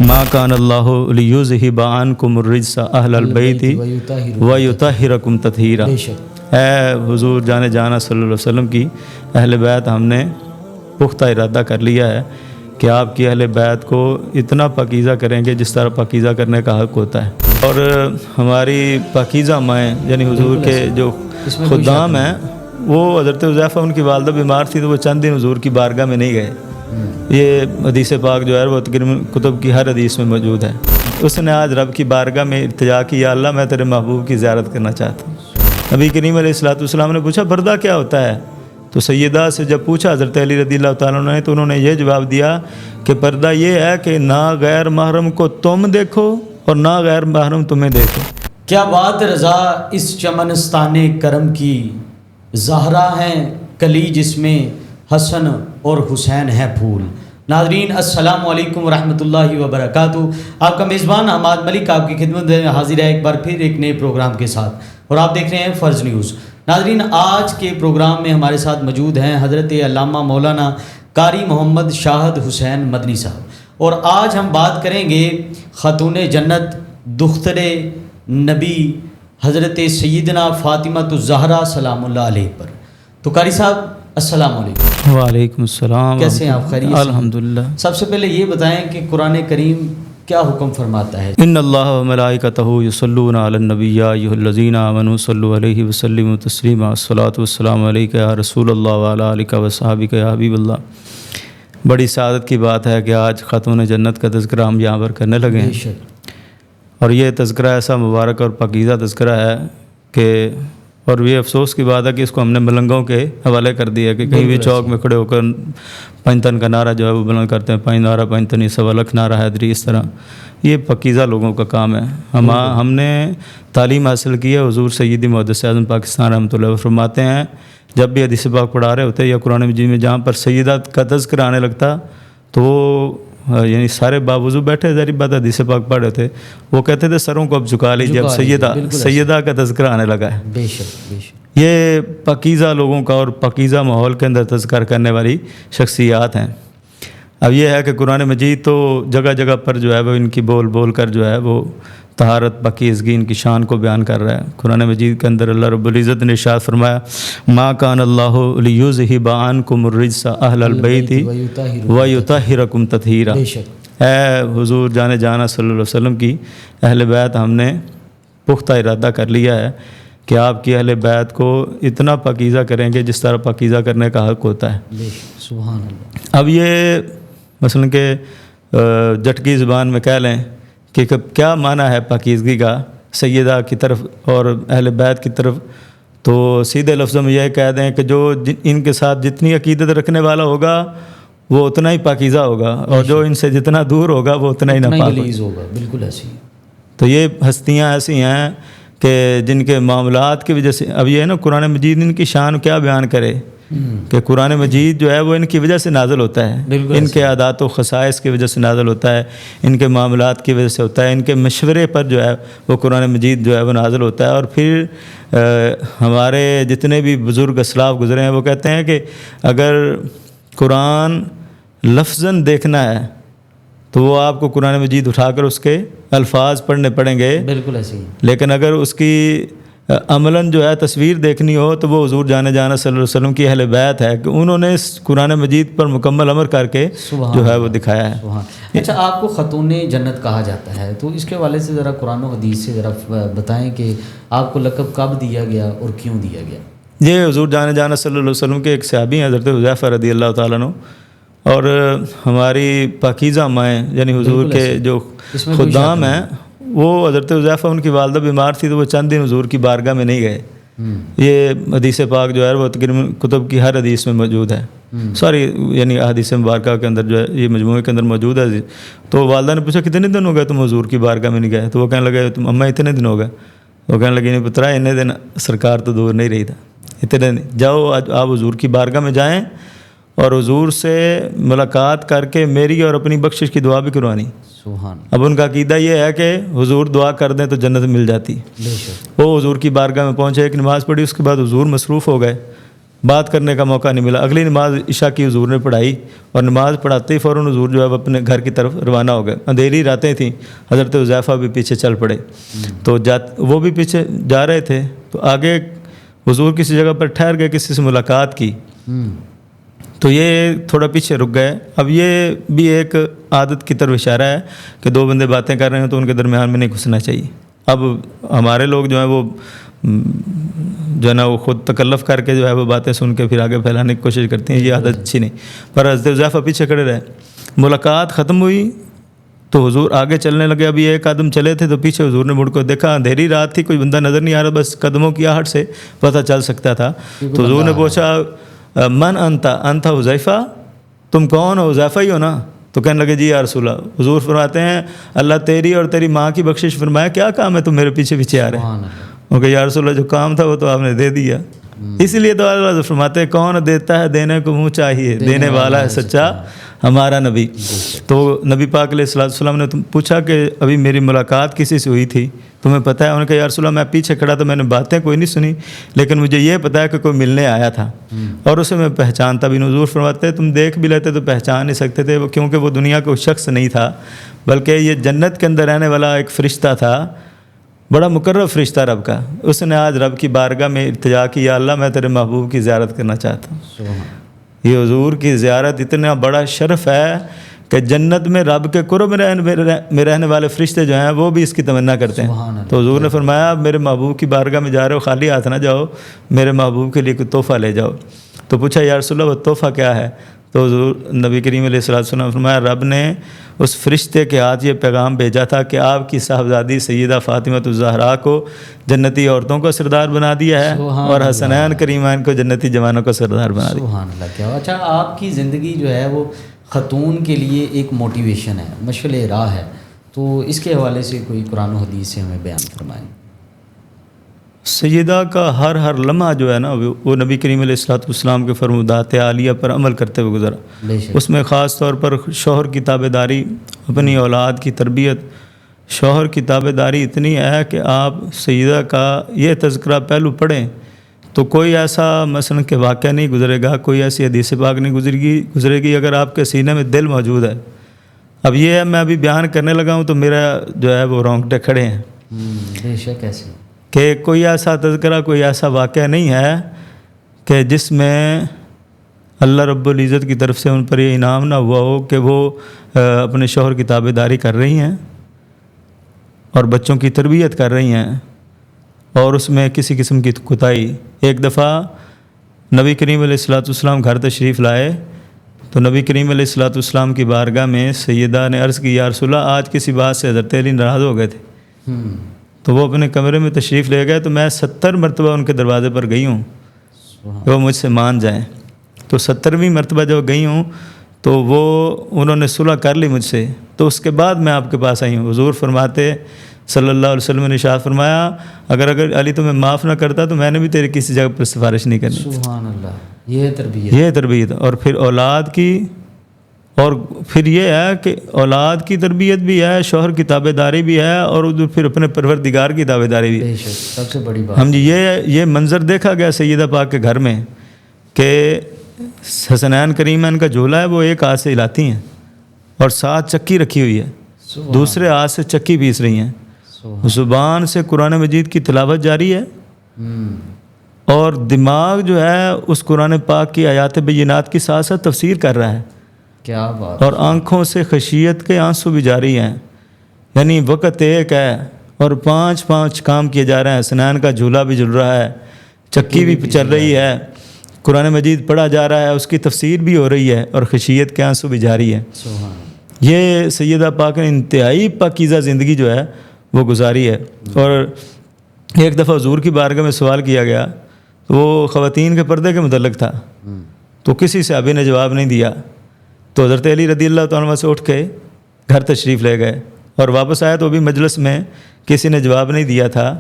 ما کان اللہ لیذہب عنکم الرجس اہل البیت ویطہرکم تطہیرا۔ اے حضور جانے جانا صلی اللہ علیہ وسلم کی اہل بیت، ہم نے پختہ ارادہ کر لیا ہے کہ آپ کی اہل بیت کو اتنا پاکیزہ کریں گے جس طرح پاکیزہ کرنے کا حق ہوتا ہے۔ اور ہماری پاکیزہ مائیں یعنی حضور کے جو خدام ہیں، وہ حضرت حذیفہ ان کی والدہ بیمار تھی تو وہ چند دن حضور کی بارگاہ میں نہیں گئے۔ یہ حدیث پاک جو ہے وہ تقریباً کتب کی ہر حدیث میں موجود ہے۔ اس نے آج رب کی بارگاہ میں التجا کی، یا اللہ میں تیرے محبوب کی زیارت کرنا چاہتا ہوں۔ نبی کریم علیہ السلام نے پوچھا پردہ کیا ہوتا ہے؟ تو سیدہ سے جب پوچھا حضرت علی رضی اللہ تعالیٰ عنہ نے، تو انہوں نے یہ جواب دیا کہ پردہ یہ ہے کہ نہ غیر محرم کو تم دیکھو اور نہ غیر محرم تمہیں دیکھو۔ کیا بات رضا اس چمنستان کرم کی، زہرا ہیں کلی جس میں حسن اور حسین ہے پھول۔ ناظرین السلام علیکم ورحمۃ اللہ وبرکاتہ۔ آپ کا میزبان حماد ملک آپ کی خدمت میں حاضر ہے ایک بار پھر ایک نئے پروگرام کے ساتھ، اور آپ دیکھ رہے ہیں فرض نیوز۔ ناظرین آج کے پروگرام میں ہمارے ساتھ موجود ہیں حضرت علامہ مولانا قاری محمد شاہد حسین مدنی صاحب، اور آج ہم بات کریں گے خاتون جنت دختر نبی حضرت سیدنا فاطمہ الزہرا سلام اللہ علیہ پر۔ تو قاری صاحب السلام علیکم۔ وعلیکم السلام۔ کیسے ہیں آپ؟ خیریت سے؟ الحمدللہ۔ سب سے پہلے یہ بتائیں کہ قرآن کریم کیا حکم فرماتا ہے؟ ان اللہ و ملائکتہ یصلون علی النبی یا ایھا الذین آمنوا صلوا علیہ وسلموا تسلیما۔ الصلاۃ والسلام علیک یا رسول اللہ وعلی آلک وصحبک یا حبیب اللہ۔ بڑی سعادت کی بات ہے کہ آج خاتون جنت کا تذکرہ ہم یہاں پر کرنے لگے ہیں، اور یہ تذکرہ ایسا مبارک اور پاکیزہ تذکرہ ہے کہ، اور یہ افسوس کی بات ہے کہ اس کو ہم نے ملنگوں کے حوالے کر دیا کہ کہیں بھی چوک میں کھڑے ہو کر پنجتن کا نعرہ جو ہے وہ بلند کرتے ہیں، پنج نعرہ پنجتنی سوا لکھ نعرہ حیدری، اس طرح یہ پاکیزہ لوگوں کا کام ہے۔ ہم نے تعلیم حاصل کی ہے، حضور سیدی محدث اعظم پاکستان رحمۃ اللہ فرماتے ہیں جب بھی حدیث پاک پڑھا رہے ہوتے یا قرآن مجید میں جہاں پر سیدات کا تذکرہ آنے لگتا تو وہ یعنی سارے باوضو بیٹھے، ظاہر بات حدیث پاک پڑھ رہے تھے، وہ کہتے تھے سروں کو اب جھکا لیجیے، اب سیدہ کا تذکرہ آنے لگا ہے۔ بے شک بے شک۔ یہ پاکیزہ لوگوں کا اور پاکیزہ ماحول کے اندر تذکر کرنے والی شخصیات ہیں۔ اب یہ ہے کہ قرآن مجید تو جگہ جگہ پر جو ہے وہ ان کی بول بول کر جو ہے وہ طہارت پاکیزگی ان کی شان کو بیان کر رہا ہے۔ قرآن مجید کے اندر اللہ رب العزت نے ارشاد فرمایا ما کان اللہ لیذہب عنکم الرجس اہل البیت ویطہرکم تطہیرا۔ اے حضور جانے جانا صلی اللہ علیہ وسلم کی اہل بیت، ہم نے پختہ ارادہ کر لیا ہے کہ آپ کی اہل بیت کو اتنا پاکیزہ کریں گے جس طرح پاکیزہ کرنے کا حق ہوتا ہے۔ سبحان اللہ۔ اب یہ مثلا کہ جٹکی زبان میں کہہ لیں کہ کیا معنی ہے پاکیزگی کا سیدہ کی طرف اور اہل بیت کی طرف، تو سیدھے لفظوں میں یہ کہہ دیں کہ جو ان کے ساتھ جتنی عقیدت رکھنے والا ہوگا وہ اتنا ہی پاکیزہ ہوگا، اور جو ان سے جتنا دور ہوگا وہ اتنا ہی ناپاک ہوگا۔ بالکل ایسی۔ تو یہ ہستیاں ایسی ہیں کہ جن کے معاملات کی وجہ سے، اب یہ ہے نا قرآن مجید ان کی شان کیا بیان کرے کہ قرآن مجید جو ہے وہ ان کی وجہ سے نازل ہوتا ہے، ان کے عادات و خصائص کی وجہ سے نازل ہوتا ہے، ان کے معاملات کی وجہ سے ہوتا ہے، ان کے مشورے پر جو ہے وہ قرآن مجید جو ہے وہ نازل ہوتا ہے۔ اور پھر ہمارے جتنے بھی بزرگ اسلاف گزرے ہیں وہ کہتے ہیں کہ اگر قرآن لفظاً دیکھنا ہے تو وہ آپ کو قرآن مجید اٹھا کر اس کے الفاظ پڑھنے پڑیں گے، بالکل ایسی۔ لیکن اگر اس کی عملاً جو ہے تصویر دیکھنی ہو تو وہ حضور جانے جانا صلی اللہ علیہ وسلم کی اہل بیت ہے کہ انہوں نے اس قرآن مجید پر مکمل عمل کر کے جو ہے وہ دکھایا ہے۔ اچھا، آپ کو خاتون جنت کہا جاتا ہے، تو اس کے حوالے سے ذرا قرآن و حدیث سے ذرا بتائیں کہ آپ کو لقب کب دیا گیا اور کیوں دیا گیا؟ یہ حضور جانے جانا صلی اللہ علیہ وسلم کے ایک صحابی ہیں حضرت حذیفہ رضی اللہ تعالیٰ عنہ، اور ہماری پاکیزہ مائیں یعنی حضور کے جو خدام ہیں، وہ حضرت حذیفہ ان کی والدہ بیمار تھی تو وہ چند دن حضور کی بارگاہ میں نہیں گئے۔ یہ حدیث پاک جو ہے وہ تقریباً کتب کی ہر حدیث میں موجود ہے، ساری یعنی حدیث مبارکہ کے اندر جو ہے یہ مجموعے کے اندر موجود ہے۔ تو والدہ نے پوچھا کتنے دن ہو گئے تم حضور کی بارگاہ میں نہیں گئے؟ تو وہ کہنے لگے تم اماں اتنے دن ہو گئے؟ وہ کہنے لگے نہیں پترا اتنے دن سرکار تو دور نہیں رہی تھا، اتنے دن جاؤ آپ حضور کی بارگاہ میں جائیں اور حضور سے ملاقات کر کے میری اور اپنی بخشش کی دعا بھی کروانی۔ اب ان کا عقیدہ یہ ہے کہ حضور دعا کر دیں تو جنت مل جاتی۔ وہ حضور کی بارگاہ میں پہنچے، ایک نماز پڑھی، اس کے بعد حضور مصروف ہو گئے، بات کرنے کا موقع نہیں ملا. اگلی نماز عشاء کی حضور نے پڑھائی اور نماز پڑھاتے ہی فوراً حضور جو ہے وہ اپنے گھر کی طرف روانہ ہو گئے. اندھیری راتیں تھیں, حضرت حذیفہ بھی پیچھے چل پڑے. تو وہ بھی پیچھے جا رہے تھے, تو آگے حضور کسی جگہ پر ٹھہر گئے, کسی سے ملاقات کی, تو یہ تھوڑا پیچھے رک گئے. اب یہ بھی ایک عادت کی طرف اشارہ ہے کہ دو بندے باتیں کر رہے ہیں تو ان کے درمیان میں نہیں گھسنا چاہیے. اب ہمارے لوگ جو ہیں وہ جو ہے نا وہ خود تکلف کر کے جو ہے وہ باتیں سن کے پھر آگے پھیلانے کی کوشش کرتے ہیں, یہ عادت اچھی نہیں. پر حضرت حذیفہ پیچھے کھڑے رہے. ملاقات ختم ہوئی تو حضور آگے چلنے لگے. ابھی ایک قدم چلے تھے تو پیچھے حضور نے مڑ کو دیکھا, اندھیری رات تھی, کوئی بندہ نظر نہیں آ رہا, بس قدموں کی آہٹ سے پتہ چل سکتا تھا. تو حضور نے پوچھا من انت حذیفہ, تم کون ہو, حذیفہ ہی ہو نا؟ تو کہنے لگے جی یا رسول اللہ. حضور فرماتے ہیں اللہ تیری اور تیری ماں کی بخشش فرمائے, کیا کام ہے تم میرے پیچھے پیچھے آ رہے ہیں؟ کہ یا رسول اللہ جو کام تھا وہ تو آپ نے دے دیا. اس لیے تو اللہ فرماتے ہیں کون دیتا ہے دینے کو منہ چاہیے, دینے والا ہے سچا ہمارا نبی. تو نبی پاک علیہ السلام نے پوچھا کہ ابھی میری ملاقات کسی سے ہوئی تھی, تمہیں پتہ ہے؟ انہوں نے کہا یا رسول اللہ میں پیچھے کھڑا تھا, میں نے باتیں کوئی نہیں سنی, لیکن مجھے یہ پتہ ہے کہ کوئی ملنے آیا تھا اور اسے میں پہچانتا بھی نہیں. حضور فرماتے تم دیکھ بھی لیتے تو پہچان نہیں سکتے تھے, کیونکہ وہ دنیا کا شخص نہیں تھا, بلکہ یہ جنت کے اندر رہنے والا ایک فرشتہ تھا, بڑا مقرب فرشتہ رب کا. اس نے آج رب کی بارگاہ میں التجا کی, یا اللہ میں تیرے محبوب کی زیارت کرنا چاہتا ہوں. یہ حضور کی زیارت اتنا بڑا شرف ہے کہ جنت میں رب کے قرب میں رہنے والے فرشتے جو ہیں وہ بھی اس کی تمنا کرتے ہیں. تو حضور نے فرمایا میرے محبوب کی بارگاہ میں جا رہے ہو, خالی ہاتھ نہ جاؤ, میرے محبوب کے لیے کوئی تحفہ لے جاؤ. تو پوچھا یا رسول اللہ وہ تحفہ کیا ہے؟ تو حضور نبی کریم علیہ السلام نے فرمایا رب نے اس فرشتے کے ہاتھ یہ پیغام بھیجا تھا کہ آپ کی صاحبزادی سیدہ فاطمہ الزہرا کو جنتی عورتوں کا سردار بنا دیا ہے اور حسنین کریمین کو جنتی جوانوں کا سردار بنا دیا. سبحان اللہ. کیا اچھا, آپ کی زندگی جو ہے وہ خاتون کے لیے ایک موٹیویشن ہے, مشعل راہ ہے, تو اس کے حوالے سے کوئی قرآن و حدیث سے ہمیں بیان فرمائیں. سیدہ کا ہر لمحہ جو ہے نا وہ نبی کریم علیہ السلام کے فرمودات عالیہ پر عمل کرتے ہوئے گزرا. اس میں خاص طور پر شوہر کی تابع داری, اپنی اولاد کی تربیت. شوہر کی تابع داری اتنی ہے کہ آپ سیدہ کا یہ تذکرہ پہلو پڑھیں تو کوئی ایسا مثلا کہ واقعہ نہیں گزرے گا, کوئی ایسی حدیث پاک نہیں گزرے گی اگر آپ کے سینے میں دل موجود ہے. اب یہ ہے میں ابھی بیان کرنے لگا ہوں تو میرا جو ہے وہ رونگٹے کھڑے ہیں. بے شک ایسے کہ کوئی ایسا تذکرہ, کوئی ایسا واقعہ نہیں ہے کہ جس میں اللہ رب العزت کی طرف سے ان پر یہ انعام نہ ہوا ہو کہ وہ اپنے شوہر کی تابع داری کر رہی ہیں اور بچوں کی تربیت کر رہی ہیں اور اس میں کسی قسم کی کوتاہی. ایک دفعہ نبی کریم علیہ السلام گھر تشریف لائے تو نبی کریم علیہ السلام کی بارگاہ میں سیدہ نے عرض کی یا رسول اللہ آج کسی بات سے حضرت علی ناراض ہو گئے تھے. تو وہ اپنے کمرے میں تشریف لے گئے, تو میں 70 مرتبہ ان کے دروازے پر گئی ہوں کہ وہ مجھ سے مان جائیں. تو 70ویں مرتبہ جب گئی ہوں تو وہ انہوں نے صلح کر لی مجھ سے, تو اس کے بعد میں آپ کے پاس آئی ہوں. حضور فرماتے صلی اللہ علیہ وسلم نے ارشاد فرمایا اگر علی تمہیں معاف نہ کرتا تو میں نے بھی تیری کسی جگہ پر سفارش نہیں کرنی. سبحان اللہ. یہ تربیت. اور پھر اولاد کی, اور پھر یہ ہے کہ اولاد کی تربیت بھی ہے, شوہر کی تابع داری بھی ہے, اور پھر اپنے پروردگار کی تابع داری بھی ہے. سب سے بڑی بات ہم جی یہ منظر دیکھا گیا سیدہ پاک کے گھر میں کہ حسنین کریمین کا جھولا ہے وہ ایک ہاتھ سے ہلاتی ہیں اور ساتھ چکی رکھی ہوئی ہے, دوسرے ہاتھ سے چکی پیس رہی ہیں, زبان سے قرآن مجید کی تلاوت جاری ہے اور دماغ جو ہے اس قرآن پاک کی آیات بینات کی ساتھ ساتھ تفسیر کر رہا ہے. کیا بات. اور آنکھوں سے خشیت کے آنسو بھی جاری ہیں. یعنی وقت ایک ہے اور 5 کام کیے جا رہے ہیں. حسنین کا جھولا بھی جھل رہا ہے, چکی بھی چل رہی ہے, قرآن مجید پڑھا جا رہا ہے, اس کی تفسیر بھی ہو رہی ہے اور خشیت کے آنسو بھی جاری ہے. یہ سیدہ پاک نے انتہائی پاکیزہ زندگی جو ہے وہ گزاری ہے. اور ایک دفعہ حضور کی بارگاہ میں سوال کیا گیا, وہ خواتین کے پردے کے متعلق تھا, تو کسی صحابی نے جواب نہیں دیا. تو حضرت علی رضی اللہ تعالیٰ عنہ سے اٹھ کے گھر تشریف لے گئے اور واپس آیا تو بھی مجلس میں کسی نے جواب نہیں دیا تھا.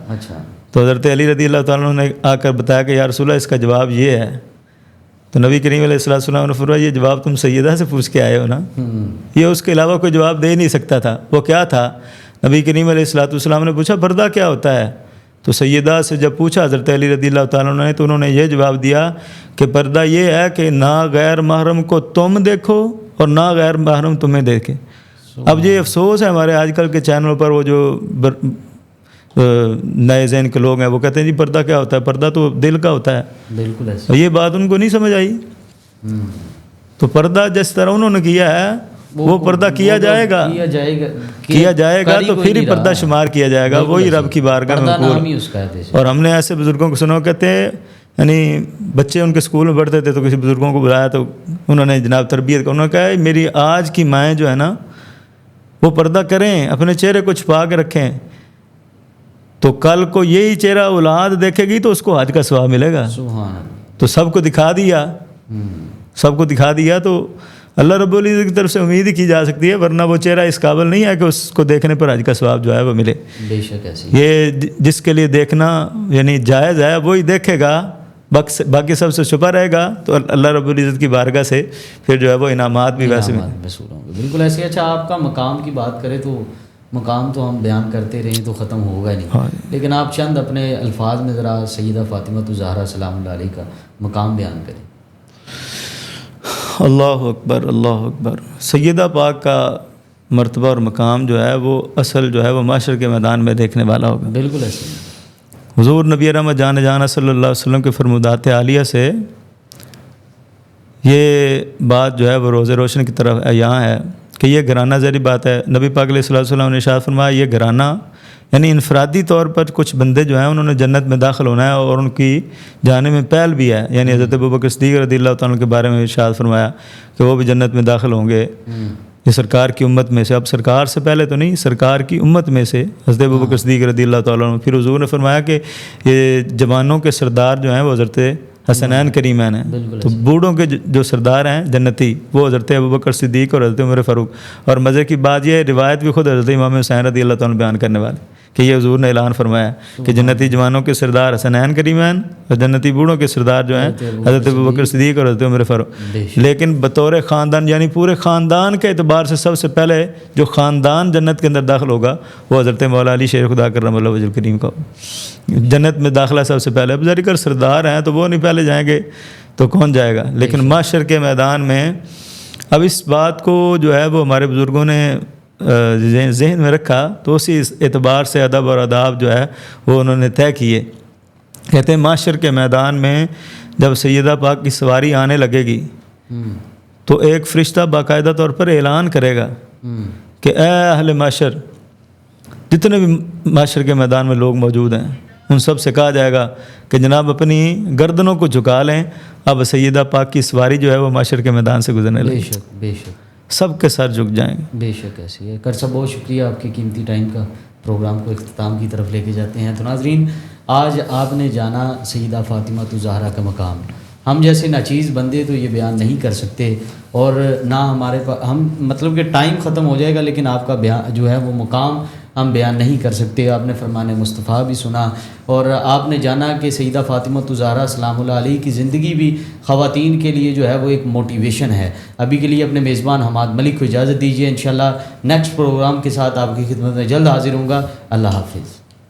تو حضرت علی رضی اللہ تعالیٰ عنہ نے آ کر بتایا کہ یا رسول اللہ اس کا جواب یہ ہے. تو نبی کریم علیہ السلام نے فرمایا یہ جواب تم سیدہ سے پوچھ کے آئے ہو نا, یہ اس کے علاوہ کوئی جواب دے نہیں سکتا تھا. وہ کیا تھا؟ نبی کریم علیہ السلام نے پوچھا پردہ کیا ہوتا ہے؟ تو سیدہ سے جب پوچھا حضرت علی رضی اللہ تعالیٰ عنہ نے تو انہوں نے یہ جواب دیا کہ پردہ یہ ہے کہ نہ غیر محرم کو تم دیکھو اور نہ غیر محرم تمہیں دیکھے۔ اب یہ افسوس ہے ہمارے آج کل کے چینلوں پر وہ جو نئے ذہن کے لوگ ہیں وہ کہتے ہیں جی پردہ کیا ہوتا ہے، پردہ تو دل کا ہوتا ہے۔ بالکل ایسے یہ بات ان کو نہیں سمجھ آئی۔ تو پردہ جس طرح انہوں نے کیا ہے وہ پردہ کیا جائے گا تو پھر ہی پردہ شمار کیا جائے گا، وہی رب کی بارگاہ میں مقبول۔ اور ہم نے ایسے بزرگوں کو سنا کہتے ہیں، یعنی بچے ان کے اسکول میں پڑھتے تھے تو کسی بزرگوں کو بلایا تو انہوں نے جناب تربیت کا، انہوں نے کہا میری آج کی مائیں جو ہے نا وہ پردہ کریں، اپنے چہرے کو چھپا کے رکھیں، تو کل کو یہی چہرہ اولاد دیکھے گی تو اس کو حج کا ثواب ملے گا۔ تو سب کو دکھا دیا تو اللہ رب العزت کی طرف سے امید ہی کی جا سکتی ہے، ورنہ وہ چہرہ اس قابل نہیں ہے کہ اس کو دیکھنے پر حج کا ثواب جو ہے وہ ملے۔ بے شک ایسے یہ جس کے لیے دیکھنا یعنی جائز ہے وہی دیکھے گا، باقی سب سے چھپا رہے گا تو اللہ رب العزت کی بارگاہ سے پھر جو ہے وہ انعامات بھی ویسے وصول ہوں گے۔ بالکل ایسے۔ اچھا آپ کا مقام کی بات کریں تو مقام تو ہم بیان کرتے رہیں تو ختم ہوگا نہیں، لیکن آپ چند اپنے الفاظ میں ذرا سیدہ فاطمہ الزہرا سلام اللہ علیہ کا مقام بیان کریں۔ اللہ اکبر، اللہ اکبر۔ سیدہ پاک کا مرتبہ اور مقام جو ہے وہ اصل جو ہے وہ معاشر کے میدان میں دیکھنے والا ہوگا۔ بالکل ایسے۔ حضور نبی رحمت جان جانا صلی اللہ علیہ وسلم کے فرمودات عالیہ سے یہ بات جو ہے وہ روز روشن کی طرف یہاں ہے کہ یہ گھرانہ ذری بات ہے۔ نبی پاک علیہ الصلوۃ والسلام نے ارشاد فرمایا یہ گھرانہ یعنی انفرادی طور پر کچھ بندے جو ہیں انہوں نے جنت میں داخل ہونا ہے اور ان کی جانے میں پہل بھی ہے، یعنی حضرت ابوبکر صدیق رضی اللہ تعالیٰ کے بارے میں ارشاد فرمایا کہ وہ بھی جنت میں داخل ہوں گے، یہ سرکار کی امت میں سے۔ اب سرکار سے پہلے تو نہیں، سرکار کی امت میں سے حضرت ابوبکر صدیق رضی اللہ تعالیٰ عنہ۔ پھر حضور نے فرمایا کہ یہ جوانوں کے سردار جو ہیں وہ حضرت حسنین کریمین ہیں، تو بوڑھوں کے جو سردار ہیں جنتی وہ حضرت ابوبکر صدیق اور حضرت عمر فاروق۔ اور مزے کی بات یہ روایت بھی خود حضرت امام حسین رضی اللہ تعالیٰ بیان کرنے والے کہ یہ حضور نے اعلان فرمایا کہ جنتی جوانوں کے سردار حسنین کریمین اور جنتی بوڑھوں کے سردار جو ہیں حضرت ابوبکر صدیق اور حضرت عمر فاروق۔ لیکن بطور خاندان یعنی پورے خاندان کے اعتبار سے سب سے پہلے جو خاندان جنت کے اندر داخل ہوگا وہ حضرت مولا علی شیر خدا کرم اللہ وجہ الکریم کا جنت میں داخلہ سب سے پہلے۔ اب ذری کر سردار ہیں تو وہ نہیں پہلے جائیں گے تو کون جائے گا، لیکن معاشر کے میدان میں اب اس بات کو جو ہے وہ ہمارے بزرگوں نے ذہن میں رکھا تو اسی اعتبار سے ادب اور آداب جو ہے وہ انہوں نے طے کیے۔ کہتے ہیں معاشر کے میدان میں جب سیدہ پاک کی سواری آنے لگے گی تو ایک فرشتہ باقاعدہ طور پر اعلان کرے گا کہ اے اہل معاشر، جتنے بھی معاشر کے میدان میں لوگ موجود ہیں ان سب سے کہا جائے گا کہ جناب اپنی گردنوں کو جھکا لیں، اب سیدہ پاک کی سواری جو ہے وہ معاشر کے میدان سے گزرنے لگے۔ بے شک بے شک، سب کے سر جھک جائیں گے۔ بے شک ایسی ہے۔ کرسا بہت شکریہ آپ کی قیمتی ٹائم کا، پروگرام کو اختتام کی طرف لے کے جاتے ہیں۔ تو ناظرین آج آپ نے جانا سیدہ فاطمہ الزہرا کا مقام۔ ہم جیسے ناچیز بندے تو یہ بیان نہیں کر سکتے اور نہ ہمارے پاس ہم مطلب کہ ٹائم ختم ہو جائے گا، لیکن آپ کا بیان جو ہے وہ مقام ہم بیان نہیں کر سکتے۔ آپ نے فرمان مصطفیٰ بھی سنا اور آپ نے جانا کہ سیدہ فاطمہ الزہرا سلام اللہ علیہ کی زندگی بھی خواتین کے لیے جو ہے وہ ایک موٹیویشن ہے۔ ابھی کے لیے اپنے میزبان حماد ملک کو اجازت دیجیے، انشاءاللہ نیکسٹ پروگرام کے ساتھ آپ کی خدمت میں جلد حاضر ہوں گا۔ اللہ حافظ۔